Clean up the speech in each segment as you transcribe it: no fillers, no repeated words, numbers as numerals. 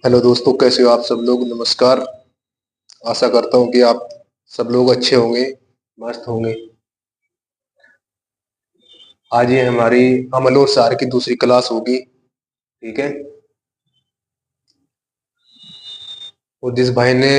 Hello दोस्तों, कैसे हो आप सब लोग। नमस्कार। आशा करता हूँ कि आप सब लोग अच्छे होंगे, मस्त होंगे। आज ये हमारी अमल और सार की दूसरी क्लास होगी। ठीक है। और जिस भाई ने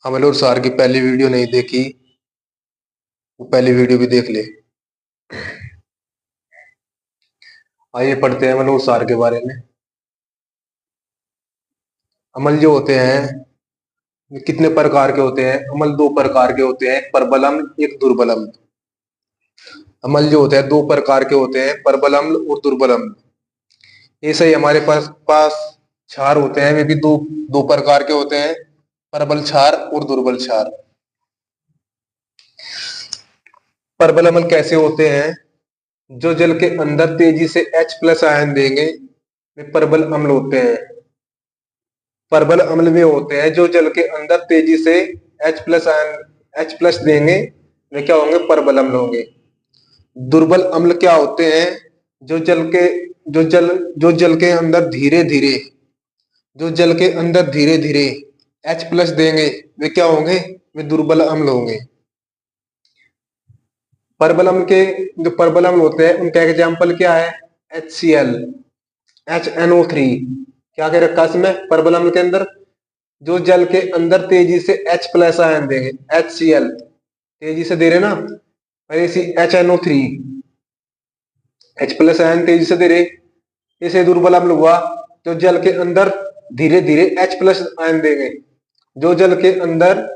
अमल और सार की पहली वीडियो नहीं देखी, वो पहली वीडियो भी देख ले। आइए पढ़ते हैं अमल और सार के बारे में। अमल जो होते हैं ये कितने प्रकार के होते हैं। अमल दो प्रकार के होते हैं, एक प्रबल अम्ल, एक दुर्बल अम्ल। अमल जो होते हैं दो प्रकार के होते हैं, प्रबल अम्ल और दुर्बल अम्ल। ऐसे ही हमारे पास क्षार होते हैं, वे भी दो दो प्रकार के होते हैं, प्रबल क्षार और दुर्बल क्षार। प्रबल अम्ल कैसे होते हैं? जो जल के अंदर तेजी से H प्लस आयन देंगे वे प्रबल अम्ल होते हैं। प्रबल अम्ल वे होते हैं जो जल के अंदर तेजी से H plus ion H plus देंगे, वे क्या होंगे? प्रबल अम्ल होंगे। दुर्बल अम्ल क्या होते हैं? जो जल के जो जल के अंदर धीरे धीरे जो जल के अंदर धीरे धीरे H प्लस देंगे, वे क्या होंगे? वे दुर्बल अम्ल होंगे। प्रबल अम्ल के जो प्रबल अम्ल होते हैं उनका एग्जाम्पल क्या है? HCl, HNO3। क्या कह रखा इसमें प्रबल अम्ल के अंदर? जो जल के अंदर तेजी से H प्लस आयन देंगे, HCl तेजी से दे रहे ना, और इसी HNO3 H प्लस आयन तेजी से दे रहे, इसे दुर्बल अम्ल हुआ। जो जल के अंदर धीरे धीरे H प्लस आयन देंगे, जो जल के अंदर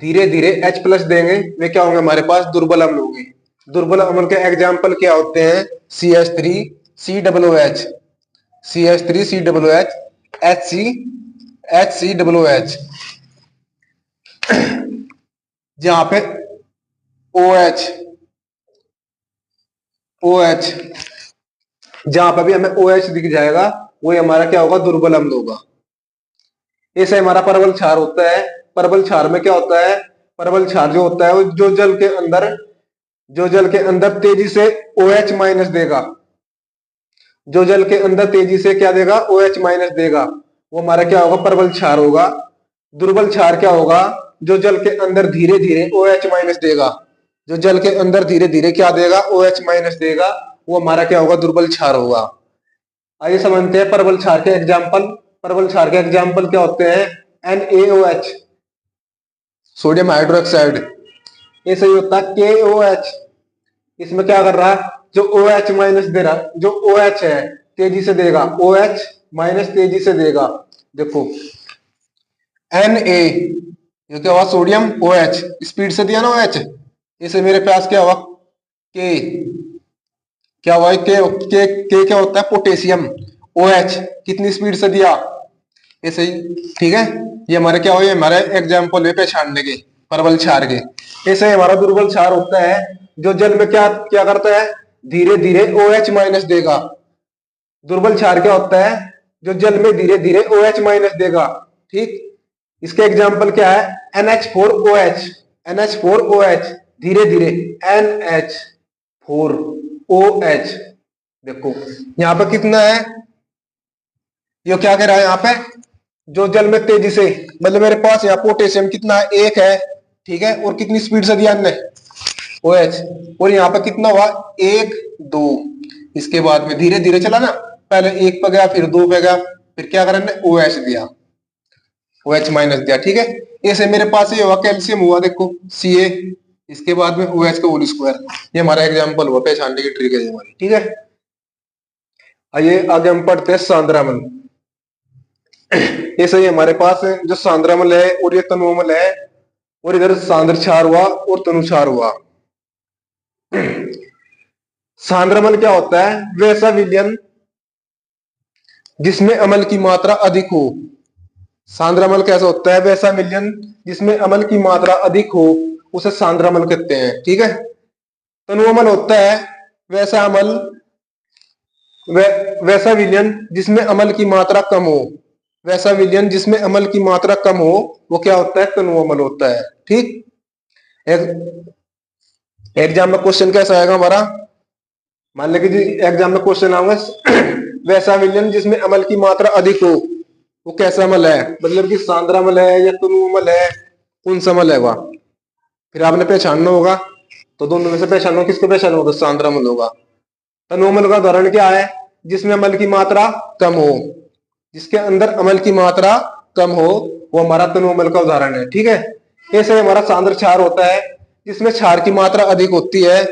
धीरे धीरे H प्लस देंगे, वे क्या होंगे? हमारे पास दुर्बल अम्ल होंगे। दुर्बल अम्ल के एग्जाम्पल क्या होते हैं? CH3COOH, CH3COOH, HCHCOOH। जहां पे OH OH जहां पर भी हमें OH दिख जाएगा, वो हमारा क्या होगा? दुर्बल अम्ल होगा। ऐसे हमारा परवल क्षार होता है। परवल क्षार में क्या होता है? परवल क्षार जो होता है वो जो जल के अंदर तेजी से OH माइनस देगा, जो जल के अंदर तेजी से क्या देगा? OH माइनस देगा, वो हमारा क्या होगा? परवल क्षार होगा। दुर्बल क्षार क्या होगा? जो जल के अंदर धीरे धीरे OH माइनस देगा, जो जल के अंदर धीरे धीरे क्या देगा? OH माइनस देगा, वो हमारा क्या होगा? दुर्बल क्षार होगा। आइए समझते हैं परवल क्षार के एग्जाम्पल। परवल क्षार के एग्जाम्पल क्या होते हैं? NaOH, sodium hydroxide. ये सही होता है KOH। इसमें क्या कर रहा है? जो OH माइनस दे रहा, जो OH है तेजी से देगा, OH माइनस तेजी से देगा। देखो Na, ये क्या हुआ? सोडियम OH स्पीड से दिया ना OH, इसे मेरे पास क्या हुआ? K। क्या हुआ? के क्या होता है? पोटेशियम। OH कितनी स्पीड से दिया? ऐसे ही। ठीक है। ये हमारे क्या हुआ? हमारे एग्जाम्पल है पहचानने के, प्रबल क्षार के। ऐसे हमारा दुर्बल क्षार होता है जो जल में क्या क्या करता है? धीरे धीरे OH माइनस देगा। दुर्बल क्षार क्या होता है? जो जल में धीरे धीरे OH माइनस देगा। ठीक। इसके एग्जाम्पल क्या है? NH4OH, NH4OH धीरे धीरे NH4OH। देखो यहां पर कितना है? ये क्या कह रहा है यहाँ पे? जो जल में तेजी से, मतलब मेरे पास यहाँ पोटेशियम कितना है? 1 है। ठीक है। और कितनी स्पीड से दिया हमने? OH। और यहाँ पे कितना हुआ? 1 2। इसके बाद में धीरे धीरे चला ना, पहले 1 पे गया, फिर 2 पे गया, फिर क्या करा हमने? OH दिया, OH माइनस दिया। ठीक है। ऐसे मेरे पास ये हुआ कैल्शियम हुआ, देखो Ca, इसके बाद में OH का होल स्क्वायर। ये हमारा एग्जाम्पल हुआ, पहचानने की ट्रिक है हमारी। ठीक है। आइए आगे हम पढ़ते हैं सांद्रामल। ये सही हमारे पास जो सांद्रामल है और ये तनुअमल है, और इधर सांद्र क्षार हुआ और तनु क्षार हुआ। सांद्रामल क्या होता है? वैसा विलयन जिसमें अमल की मात्रा अधिक हो। सांद्रामल कैसा होता है? वैसा विलयन जिसमें अमल की मात्रा अधिक हो, उसे सांद्रामल कहते हैं। ठीक है। तनुअमल होता है वैसा अमल वैसा विलयन जिसमें अमल की मात्रा कम हो। वैसा विलयन जिसमें अमल की मात्रा कम हो, वो क्या होता है? तनुअमल होता है। ठीक। एग्जाम में क्वेश्चन कैसा आएगा हमारा? मान लें कि जी एग्जाम में क्वेश्चन आऊंगा वैसा विलयन जिसमें अमल की मात्रा अधिक हो, वो कैसा अम्ल है, मतलब कि सांद्र अम्ल है या तनु अम्ल है, कौन सा अम्ल है वह, फिर आपने पहचानना होगा। तो दोनों में से पहचानो, किसको पहचानो, तो सांद्र अम्ल होगा। तनु अम्ल का उदाहरण क्या है, जिसमें अम्ल की मात्रा कम हो, जिसके अंदर अम्ल की मात्रा कम हो, वो हमारा तनु अम्ल का उदाहरण है। ठीक है, ऐसे हमारा सांद्र क्षार होता है जिसमें क्षार की मात्रा अधिक होती है।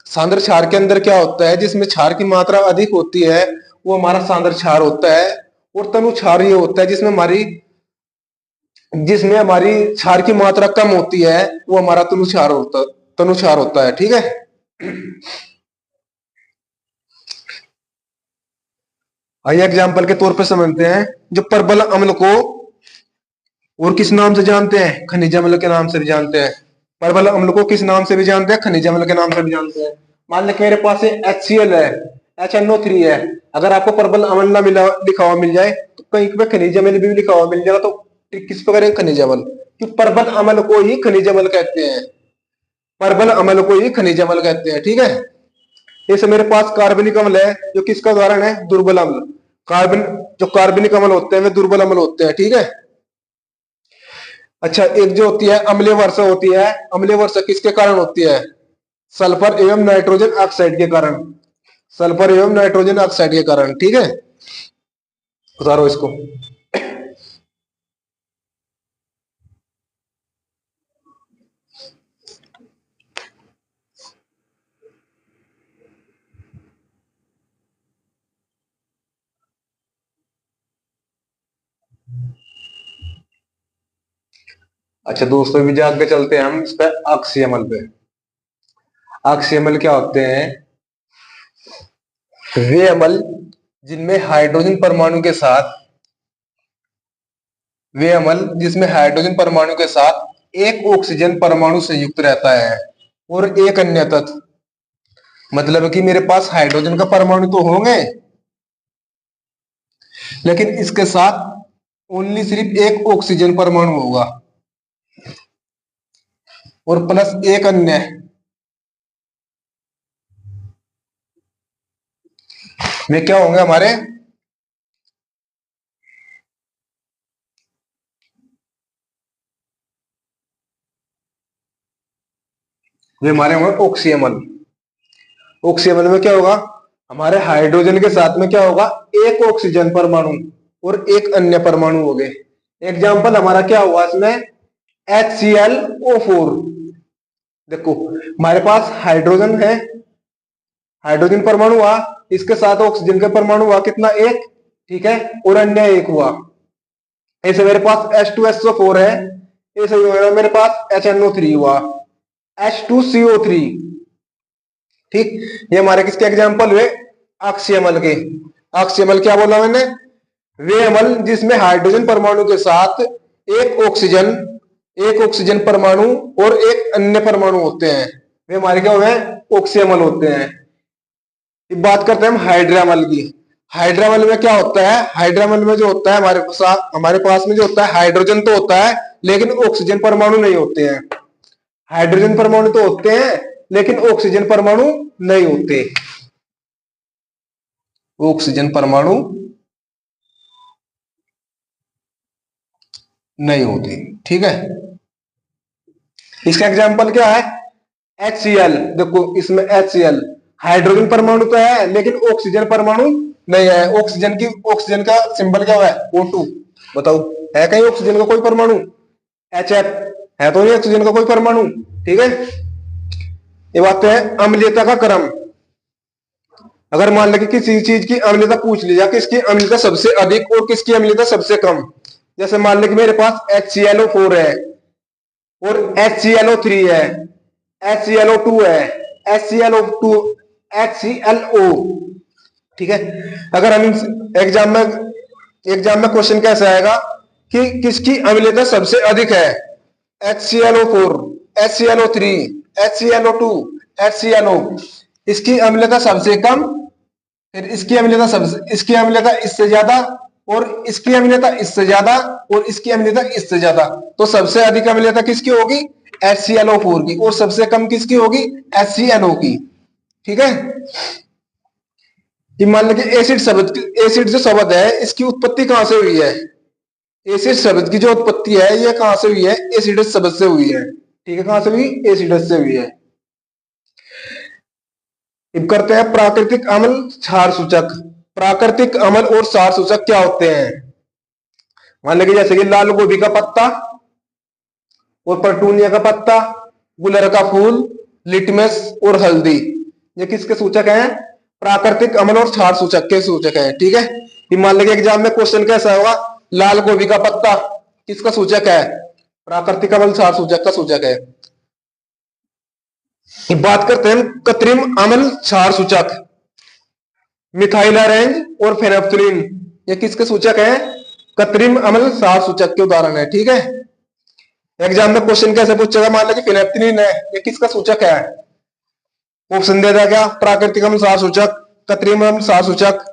सांद्र क्षार के अंदर क्या होता है, जिसमें क्षार की मात्रा अधिक होती है वो हमारा सांद्र क्षार होता है। और तनु क्षार ये होता है जिसमें हमारी क्षार की मात्रा कम होती है, वो हमारा तनु क्षार होता है। ठीक है, आइए एग्जाम्पल के तौर पे समझते हैं। जो परबल अम्ल को और किस नाम से जानते हैं, खनिज अम्ल के नाम से भी जानते हैं। परबल अम्ल को किस नाम से भी जानते हैं, खनिज अम्ल के नाम से भी जानते हैं। मान लें मेरे पास HCl है, HNO3 है। अगर आपको परबल अम्ल ना मिला लिखा हुआ मिल जाए तो कहीं पे खनिज अम्ल भी लिखा हुआ मिल जाएगा, तो किस पर करेंगे, खनिज अम्ल। कि परबल अम्ल को ही खनिज अम्ल कहते हैं, परबल अम्ल को ही खनिज अम्ल कहते हैं। ठीक है, जैसे मेरे पास कार्बनिक अम्ल है जो किसका उदाहरण है, दुर्बल अम्ल। जो कार्बनिक अम्ल होते हैं वे दुर्बल अम्ल होते हैं। ठीक है, अच्छा, एक जो होती है अम्लीय वर्षा होती है, अम्लीय वर्षा किसके कारण होती है, सल्फर एवं नाइट्रोजन ऑक्साइड के कारण, सल्फर एवं नाइट्रोजन ऑक्साइड के कारण। ठीक है, उतारो इसको। अच्छा दोस्तों, भी आगे चलते हैं हम इस पे ऑक्सीएमएल पे। ऑक्सीएमएल क्या होते हैं, वे अम्ल जिनमें हाइड्रोजन परमाणु के साथ, वे अम्ल जिसमें हाइड्रोजन परमाणु के साथ एक ऑक्सीजन परमाणु संयुक्त रहता है और एक अन्य तत्व, मतलब कि मेरे पास हाइड्रोजन का परमाणु तो होंगे लेकिन इसके साथ ओनली सिर्फ एक ऑक्सीजन परमाणु होगा और प्लस एक अन्य, वे क्या होंगे हमारे, वे हमारे होंगे ऑक्सीएमएल। ऑक्सीएमएल में क्या होगा, हमारे हाइड्रोजन के साथ में क्या होगा, एक ऑक्सीजन परमाणु और एक अन्य परमाणु हो गए। एग्जाम्पल हमारा क्या हुआ इसमें, HClO4। देखो हमारे पास हाइड्रोजन है, हाइड्रोजन परमाणु हुआ, इसके साथ ऑक्सीजन का परमाणु हुआ कितना, एक। ठीक है, और अन्य एक हुआ। ऐसे मेरे पास H2SO4 है, ऐसे मेरे पास HNO3 हुआ, H2CO3। ठीक, ये हमारे किसके एग्जाम्पल हुए, ऑक्सीएमएल के। ऑक्सीएमएल क्या बोला मैंने, वे अम्ल जिसमें हाइड्रोजन परमाणु के साथ एक ऑक्सीजन परमाणु और एक अन्य परमाणु होते हैं, वे हमारे क्या हुए, ऑक्सीएमएल होते हैं। अब बात करते हैं हम हाइड्रामल की। हाइड्रामल में क्या होता है, हाइड्रामल में जो होता है हमारे पास में जो होता है, हाइड्रोजन तो होता है लेकिन ऑक्सीजन परमाणु नहीं होते हैं। हाइड्रोजन परमाणु तो होते हैं लेकिन ऑक्सीजन परमाणु नहीं होते, ऑक्सीजन परमाणु नहीं होते। ठीक है, इसका एग्जांपल क्या है, HCl। देखो इसमें HCl हाइड्रोजन परमाणु तो है लेकिन ऑक्सीजन परमाणु नहीं है। ऑक्सीजन का सिंबल क्या है, O2। बताओ, है कहीं ऑक्सीजन का कोई परमाणु, HF है तो नहीं ऑक्सीजन का कोई परमाणु। ठीक है, ये बात है अम्लीयता का क्रम। अगर मान लें कि किसी चीज की अम्लीयता पूछ ली जाए, किसकी अम्लीयता सबसे अधिक और किसकी अम्लीयता सबसे कम। जैसे मान लें कि मेरे पास HClO4 है और HClO3 है, HClO2 है, HClO2, HClO। ठीक है, अगर हम एग्जाम में क्वेश्चन कैसे आएगा कि किसकी अम्लीयता सबसे अधिक है, HClO4, HClO3, HClO2, HClO। इसकी अम्लीयता सबसे कम, फिर इसकी अम्लीयता इससे ज्यादा और इसकी अम्लीयता इससे ज्यादा और इसकी अम्लीयता इससे ज्यादा। तो सबसे अधिक अम्लीयता किसकी होगी, HClO4 की, और सबसे कम किसकी होगी, HClO की। ठीक है, कि मान लीजिए एसिड जो शब्द है इसकी उत्पत्ति कहां से हुई है, एसिड शब्द की जो उत्पत्ति है ये कहां से हुई है? एसिडस शब्द से हुई है। ठीक है, कहां से हुई? एसिडस से हुई है। अब करते हैं प्राकृतिक अम्ल क्षार सूचक। प्राकृतिक अम्ल और क्षार सूचक क्या होते हैं? मान लीजिए जैसे कि लाल गोभी का पत्ता और पटूनिया का पत्ता, गुलर का फूल, लिटमस और हल्दी, ये किसके सूचक हैं? प्राकृतिक अम्ल और क्षार सूचक के सूचक है। ठीक है, ये मान लीजिए एग्जाम में क्वेश्चन कैसा होगा? लाल गोभी का पत्ता किसका सूचक है? प्राकृतिक अम्ल क्षार सूचक का सूचक है। बात करते हैं कृत्रिम अम्ल क्षार सूचक। मिथाइल ऑरेंज और फेनोल्फथालीन, ये किसके सूचक है? कृत्रिम अम्ल क्षार सूचक के उदाहरण है। ठीक है, एग्जाम में क्वेश्चन कैसे पूछेगा? मान लीजिए फेनोल्फथालीन है, ये किसका सूचक है? ऑप्शन दे देगा क्या? प्राकृतिक अम्ल क्षार सूचक, कृत्रिम अम्ल क्षार सूचक,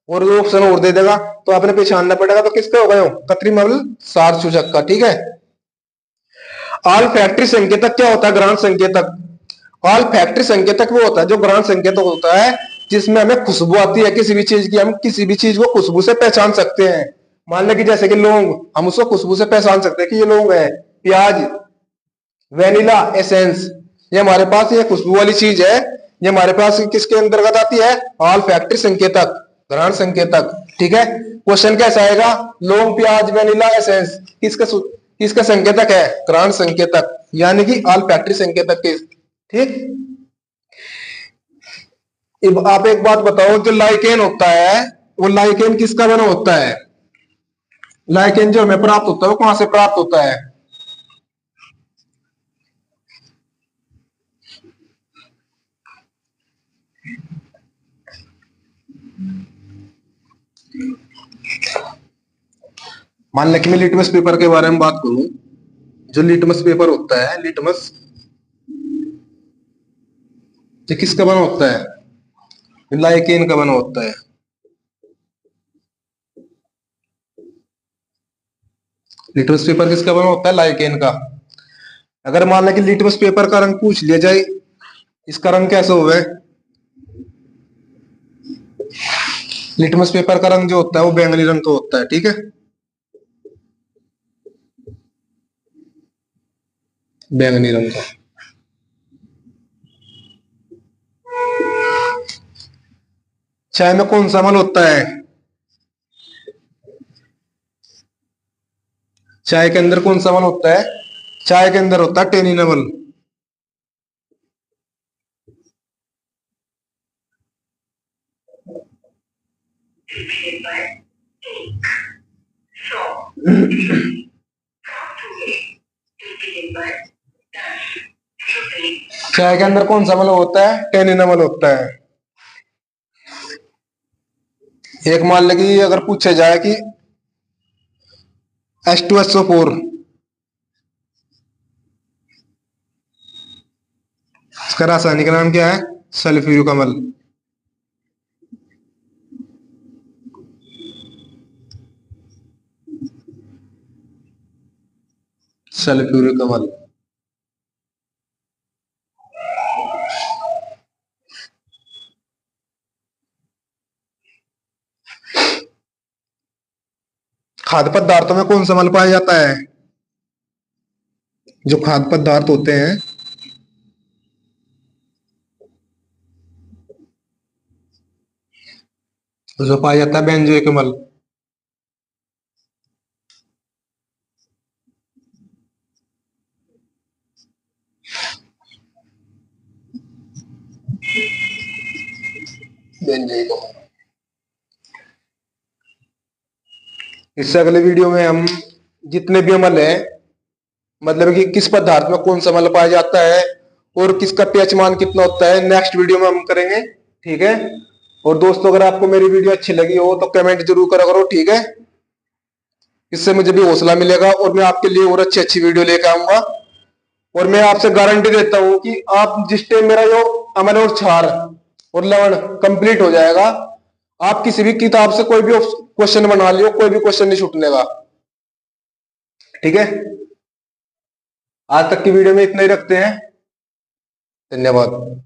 और ऑप्शन और दे देगा, तो आपने पहचानना पड़ेगा तो किसका होगा? कृत्रिम अम्ल क्षार सूचक का। ठीक है, ऑल फैक्ट्री संकेतक क्या होता है? ग्रहण संकेतक। ऑल फैक्ट्री संकेतक वो होता है जो ग्रहण संकेतक होता है जिसमें हमें खुशबू आती है किसी भी चीज की, हम किसी भी चीज को खुशबू से पहचान सकते हैं। मान लें कि जैसे कि लौंग, हम उसको खुशबू से पहचान सकते हैं कि ये लौंग है। प्याज, वेनिला एसेंस, ये हमारे पास ये खुशबू वाली चीज है, ये हमारे पास किसके अंतर्गत आती है? ऑल फैक्ट्री संकेतक, ग्रहण संकेतक। ठीक है, क्वेश्चन कैसा आएगा? लौंग, प्याज, वेनिला एसेंस किसका संकेतक है? ग्रहण संकेतक, यानी कि ऑल फैक्ट्री संकेतक के। ठीक, अब आप एक बात बताओ, जो लाइकेन होता है वो लाइकेन किसका बना होता है? लाइकेन जो हमें प्राप्त होता है वो कहां से प्राप्त होता है? मान लें कि मैं लिटमस पेपर के बारे में बात करूं, जो लिटमस पेपर होता है, लिटमस, ये किसका बना होता है? लाइकेन का बना होता है। लिटमस पेपर किसका बना होता है? लाइकेन का। अगर मान लें कि लिटमस पेपर का रंग पूछ लिया जाए, इसका रंग कैसा होगा? लिटमस पेपर का रंग जो होता है वो बैंगनी रंग का होता है। ठीक है, बैंगनी रंग का। चाय में कौन सा अम्ल होता है? चाय के अंदर कौन सा अम्ल होता है? चाय के अंदर होता है टेनिन अम्ल। चाय के अंदर कौन सा अम्ल होता है? टेनिन अम्ल होता है। एक मान लगी अगर पूछा जाए कि H2SO4, इसका रासायनिक नाम क्या है? सल्फ्यूरिक अम्ल। सल्फ्यूरिक अम्ल। खाद्य पदार्थों में कौन सा अम्ल पाया जाता है? जो खाद्य पदार्थ होते हैं उसमें पाया जाता है बेंजोइक अम्ल। बेंजोइक अम्ल। इससे अगले वीडियो में हम जितने भी अम्ल है, मतलब कि किस पदार्थ में कौन सा अम्ल पाया जाता है और किसका पीएच मान कितना होता है, नेक्स्ट वीडियो में हम करेंगे। ठीक है, और दोस्तों अगर आपको मेरी वीडियो अच्छी लगी हो तो कमेंट जरूर करा करो। ठीक है, इससे मुझे भी हौसला मिलेगा और मैं आपके लिए और अच्छी अच्छी वीडियो लेकर आऊंगा। और मैं आपसे गारंटी देता हूं कि आप जिस टाइम मेरा जो अमन और क्षार और लवण कंप्लीट हो जाएगा, आप किसी भी किताब से कोई भी क्वेश्चन बना लियो, कोई भी क्वेश्चन नहीं छूटने का। ठीक है, आज तक की वीडियो में इतना ही रखते हैं। धन्यवाद।